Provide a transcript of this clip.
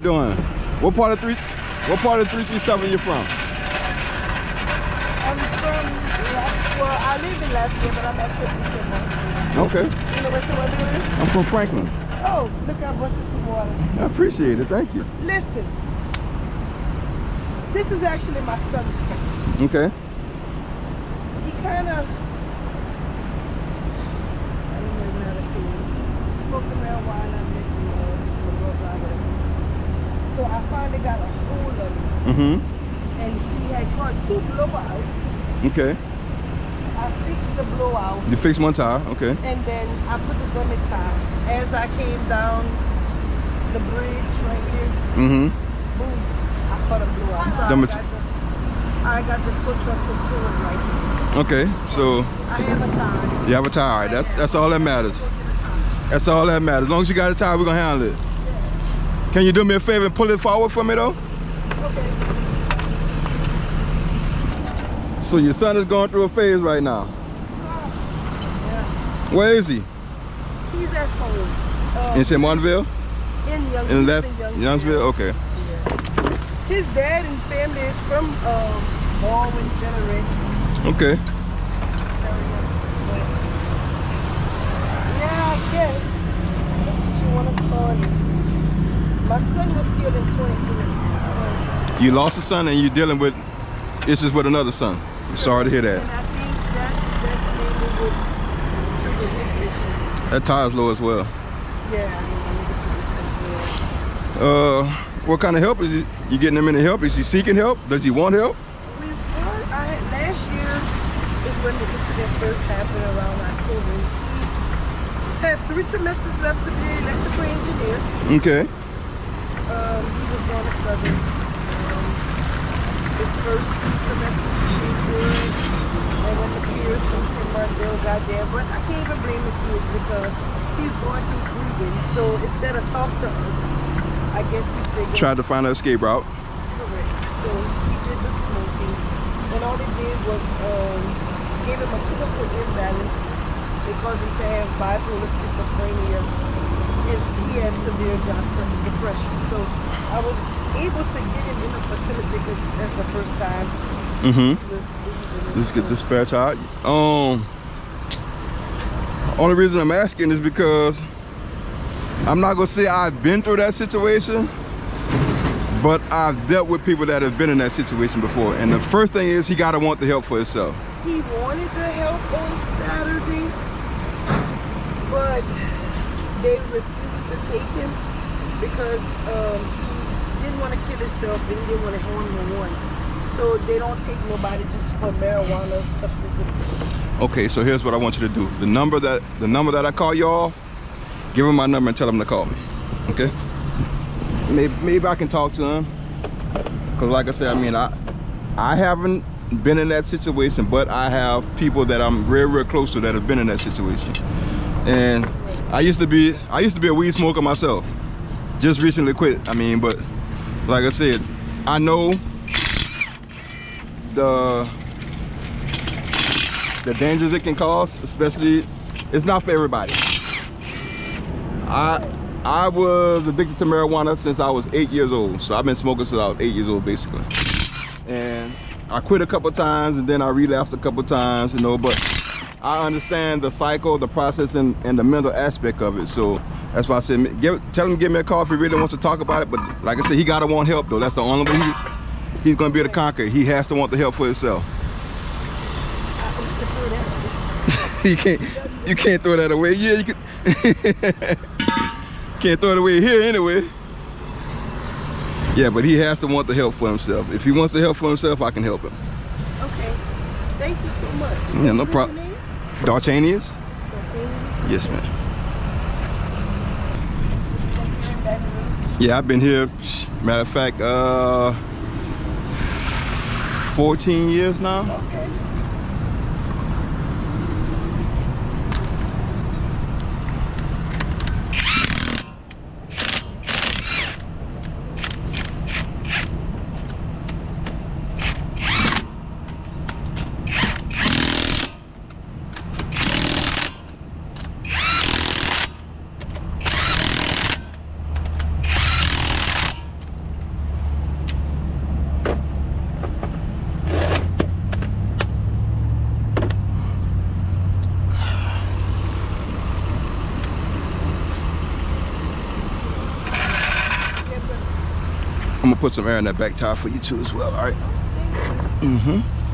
Doing? What part of 337 you from? I'm from, well, I live in Lafayette, but I'm at 57. Okay. You know where Somerville is? I'm from Franklin. Oh, look, I brought you some water. I appreciate it. Thank you. Listen, this is actually my son's car. Okay. He kind of, I don't even know how to say it. He's smoking marijuana, missing blah, blah, whatever. So I finally got a hold of him. And he had caught 2 blowouts. Okay. I fixed the blowout. You fixed one tire, okay. And then I put the dummy tire. As I came down the bridge right here, boom, I caught a blowout. So I got the tow truck to tow it right here. Okay, so I have a tire. you have a tire, all right. That's all that matters. That's all that matters. As long as you got a tire, we're gonna handle it. Yeah. Can you do me a favor and pull it forward for me though? Okay. So your son is going through a phase right now. Yeah. Where is he? He's at home. In St. Martinville? In Youngsville. In left Youngsville? Okay. Yeah. His dad and family is from Baldwin, Generate. Okay. Yeah, I guess that's what you want to call it. My son was killed in 23. So. You lost a son and you're dealing with issues with another son. I'm sorry to hear that. And I think that's mainly what triggered his issue. That tire's low as well. Yeah. What kind of help is he? You getting him any help? Is he seeking help? Does he want help? Last year is when the incident first happened around October. He had 3 semesters left to be an electrical engineer. Okay. He was going to Southern. His first few semesters he did good. And when the peers from St. Martinville got there, but I can't even blame the kids because he's going through grieving. So instead of talk to us, I guess he figured. Tried to find an escape route. Correct. So he did the smoking. And all they did was give him a chemical imbalance. They caused him to have bipolar schizophrenia. And he had severe depression. So I was able to get him in the facility because that's the first time. Let's get this spare tire. Only reason I'm asking is because I'm not gonna say I've been through that situation, but I've dealt with people that have been in that situation before. And the first thing is he gotta want the help for himself. He wanted the help on Saturday, but they refused to take him because he didn't want to kill himself and he didn't want to harm no one. So they don't take nobody just for marijuana substance abuse. Okay, so here's what I want you to do. The number that I call you off, give him my number and tell him to call me. Okay? Maybe I can talk to him. Cause like I said, I mean I haven't been in that situation, but I have people that I'm real close to that have been in that situation. And I used to be a weed smoker myself. Just recently quit. I mean, but like I said, I know the dangers it can cause, especially it's not for everybody. I was addicted to marijuana since I was 8 years old. So I've been smoking since I was 8 years old basically. And I quit a couple times and then I relapsed a couple times, you know, but I understand the cycle, the process, and the mental aspect of it. So that's why I said, tell him to give me a call if he really wants to talk about it. But like I said, he gotta want help though. That's the only way he's gonna be able to conquer. He has to want the help for himself. You can't throw that away. Yeah, you can. Can't throw it away here anyway. Yeah, but he has to want the help for himself. If he wants the help for himself, I can help him. Okay. Thank you so much. Yeah, no problem. D'Artagnians? Yes, ma'am. Yeah, I've been here, matter of fact, 14 years now. Okay. I'm gonna put some air in that back tire for you too as well, all right? Thank you. Mm-hmm.